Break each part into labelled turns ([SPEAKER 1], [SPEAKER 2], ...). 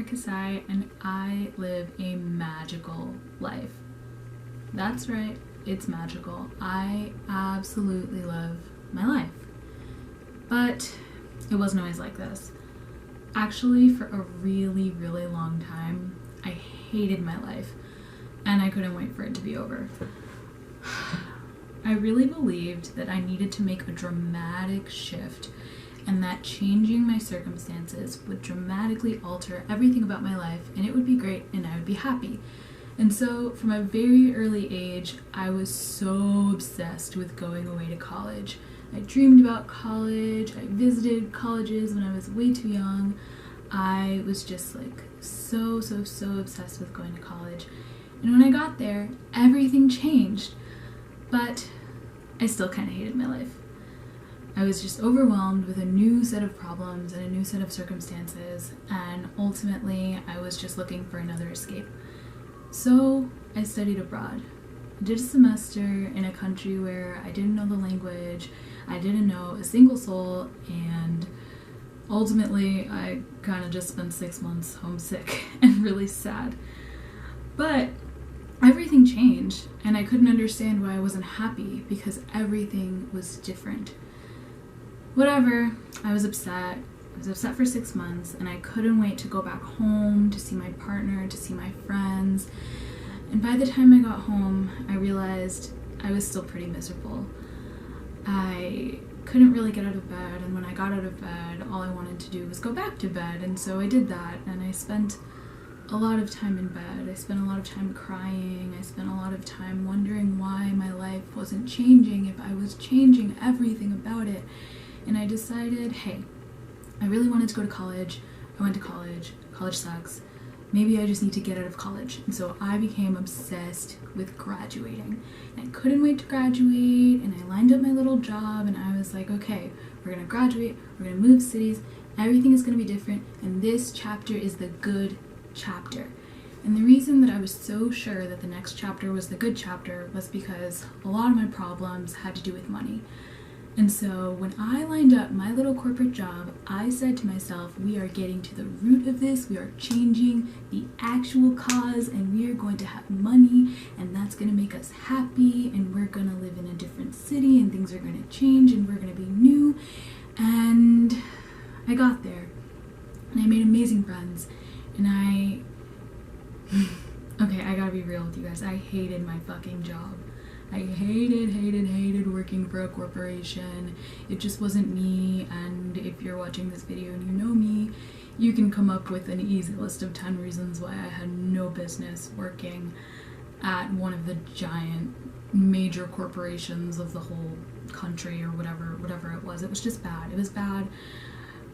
[SPEAKER 1] Samira Kasai, and I live a magical life. That's right, it's magical. I absolutely love my life. But it wasn't always like this. Actually, for a really, really long time, I hated my life, and I couldn't wait for it to be over. I really believed that I needed to make a dramatic shift, and that changing my circumstances would dramatically alter everything about my life, and it would be great, and I would be happy. And so, from a very early age, I was so obsessed with going away to college. I dreamed about college, I visited colleges when I was way too young. I was just like so obsessed with going to college. And when I got there, everything changed. But I still kind of hated my life. I was just overwhelmed with a new set of problems and a new set of circumstances, and ultimately I was just looking for another escape. So I studied abroad. I did a semester in a country where I didn't know the language, I didn't know a single soul, and ultimately I kind of just spent 6 months homesick and really sad. But everything changed, and I couldn't understand why I wasn't happy because everything was different. Whatever, I was upset. I was upset for 6 months, and I couldn't wait to go back home, to see my partner, to see my friends. And by the time I got home, I realized I was still pretty miserable. I couldn't really get out of bed, and when I got out of bed, all I wanted to do was go back to bed, and so I did that, and I spent a lot of time in bed. I spent a lot of time crying. I spent a lot of time wondering why my life wasn't changing, if I was changing everything about it. And I decided, hey, I really wanted to go to college. I went to college. College sucks. Maybe I just need to get out of college. And so I became obsessed with graduating. And I couldn't wait to graduate, and I lined up my little job, and I was like, okay, we're gonna graduate, we're gonna move cities, everything is gonna be different, and this chapter is the good chapter. And the reason that I was so sure that the next chapter was the good chapter was because a lot of my problems had to do with money. And so when I lined up my little corporate job, I said to myself, we are getting to the root of this, we are changing the actual cause, and we are going to have money, and that's going to make us happy, and we're going to live in a different city, and things are going to change, and we're going to be new. And I got there, and I made amazing friends, and okay, I gotta be real with you guys, I hated my fucking job. I hated working for a corporation. It just wasn't me, and if you're watching this video and you know me, you can come up with an easy list of 10 reasons why I had no business working at one of the giant major corporations of the whole country, or whatever it was. It was just bad. It was bad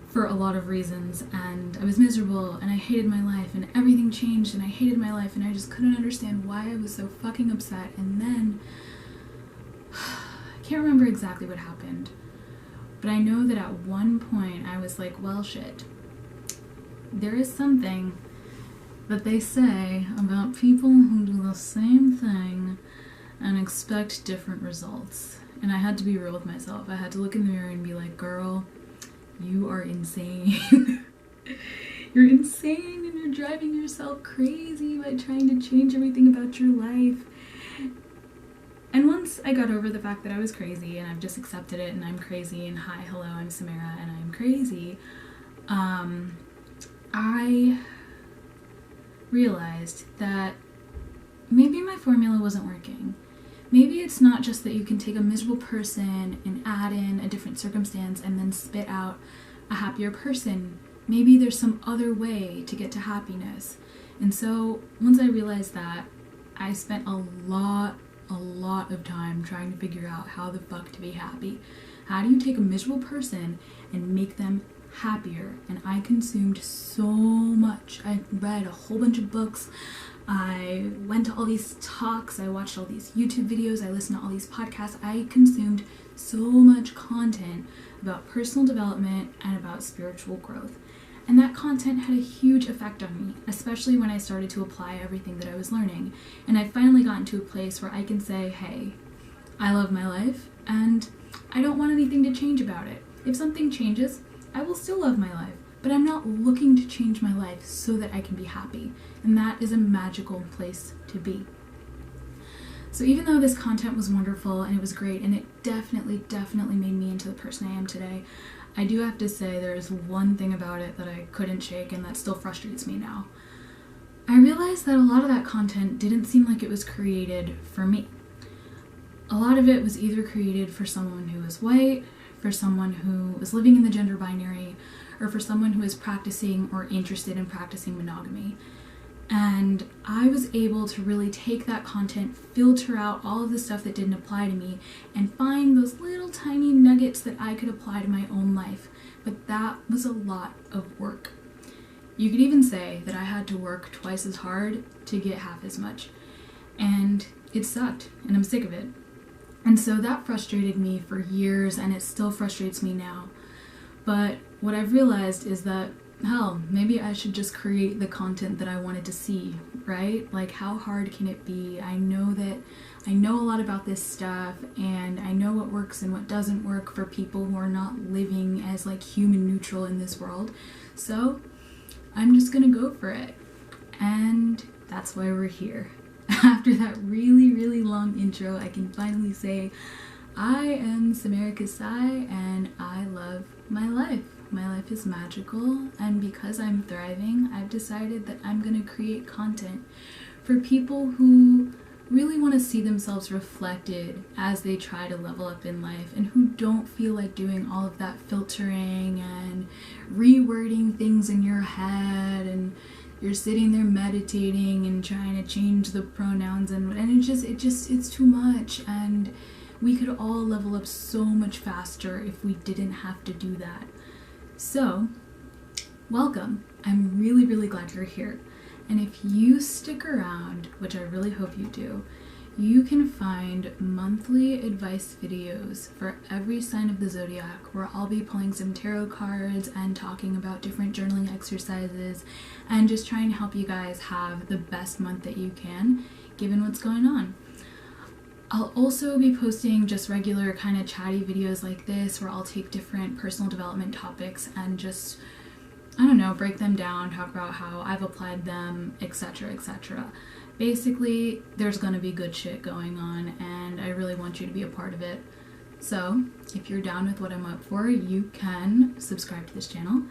[SPEAKER 1] for a lot of reasons, and I was miserable, and I hated my life, and everything changed, and I hated my life, and I just couldn't understand why I was so fucking upset. And then I can't remember exactly what happened, but I know that at one point I was like, well, shit, there is something that they say about people who do the same thing and expect different results. And I had to be real with myself. I had to look in the mirror and be like, girl, you are insane. You're insane, and you're driving yourself crazy by trying to change everything about your life. And once I got over the fact that I was crazy, and I've just accepted it, and I'm crazy, and hi, hello, I'm Samira, and I'm crazy, I realized that maybe my formula wasn't working. Maybe it's not just that you can take a miserable person and add in a different circumstance and then spit out a happier person. Maybe there's some other way to get to happiness. And so once I realized that, I spent a lot of time trying to figure out how the fuck to be happy. How do you take a miserable person and make them happier? And I consumed so much. I read a whole bunch of books. I went to all these talks, I watched all these YouTube videos, I listened to all these podcasts. I consumed so much content about personal development and about spiritual growth. And that content had a huge effect on me, especially when I started to apply everything that I was learning. And I finally gotten to a place where I can say, hey, I love my life, and I don't want anything to change about it. If something changes, I will still love my life. but I'm not looking to change my life so that I can be happy. And that is a magical place to be. So even though this content was wonderful and it was great and it definitely made me into the person I am today, I do have to say there is one thing about it that I couldn't shake and that still frustrates me now. I realized that a lot of that content didn't seem like it was created for me. A lot of it was either created for someone who was white, for someone who was living in the gender binary, or for someone who is practicing or interested in practicing monogamy. And I was able to really take that content, filter out all of the stuff that didn't apply to me, and find those little tiny nuggets that I could apply to my own life. But that was a lot of work. You could even say that I had to work twice as hard to get half as much. And it sucked, and I'm sick of it. And so that frustrated me for years, and it still frustrates me now. But what I've realized is that, hell, maybe I should just create the content that I wanted to see, right? Like, how hard can it be? I know a lot about this stuff, and I know what works and what doesn't work for people who are not living as like human neutral in this world. So I'm just gonna go for it. And that's why we're here. After that really long intro, I can finally say I am Samara Kasai and I love my life. My life is magical, and because I'm thriving, I've decided that I'm going to create content for people who really want to see themselves reflected as they try to level up in life, and who don't feel like doing all of that filtering and rewording things in your head, and you're sitting there meditating and trying to change the pronouns, and it's too much. And we could all level up so much faster if we didn't have to do that. So, welcome. I'm really glad you're here. And if you stick around, which I really hope you do, you can find monthly advice videos for every sign of the zodiac, where I'll be pulling some tarot cards and talking about different journaling exercises and just trying to help you guys have the best month that you can, given what's going on. I'll also be posting just regular kind of chatty videos like this, where I'll take different personal development topics and just, I don't know, break them down, talk about how I've applied them, etc, etc. Basically, there's gonna be good shit going on, and I really want you to be a part of it. So, if you're down with what I'm up for, you can subscribe to this channel.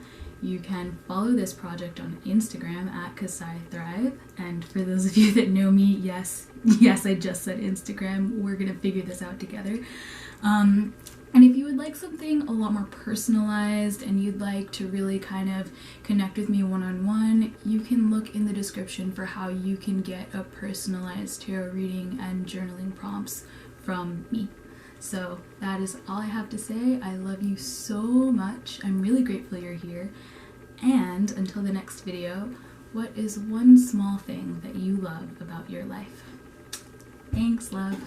[SPEAKER 1] You can follow this project on Instagram at Kasai Thrive. And for those of you that know me, yes, I just said Instagram. We're gonna figure this out together. And if you would like something a lot more personalized and you'd like to really kind of connect with me one-on-one, you can look in the description for how you can get a personalized tarot reading and journaling prompts from me. So that is all I have to say. I love you so much. I'm really grateful you're here. And until the next video, what is one small thing that you love about your life? Thanks, love.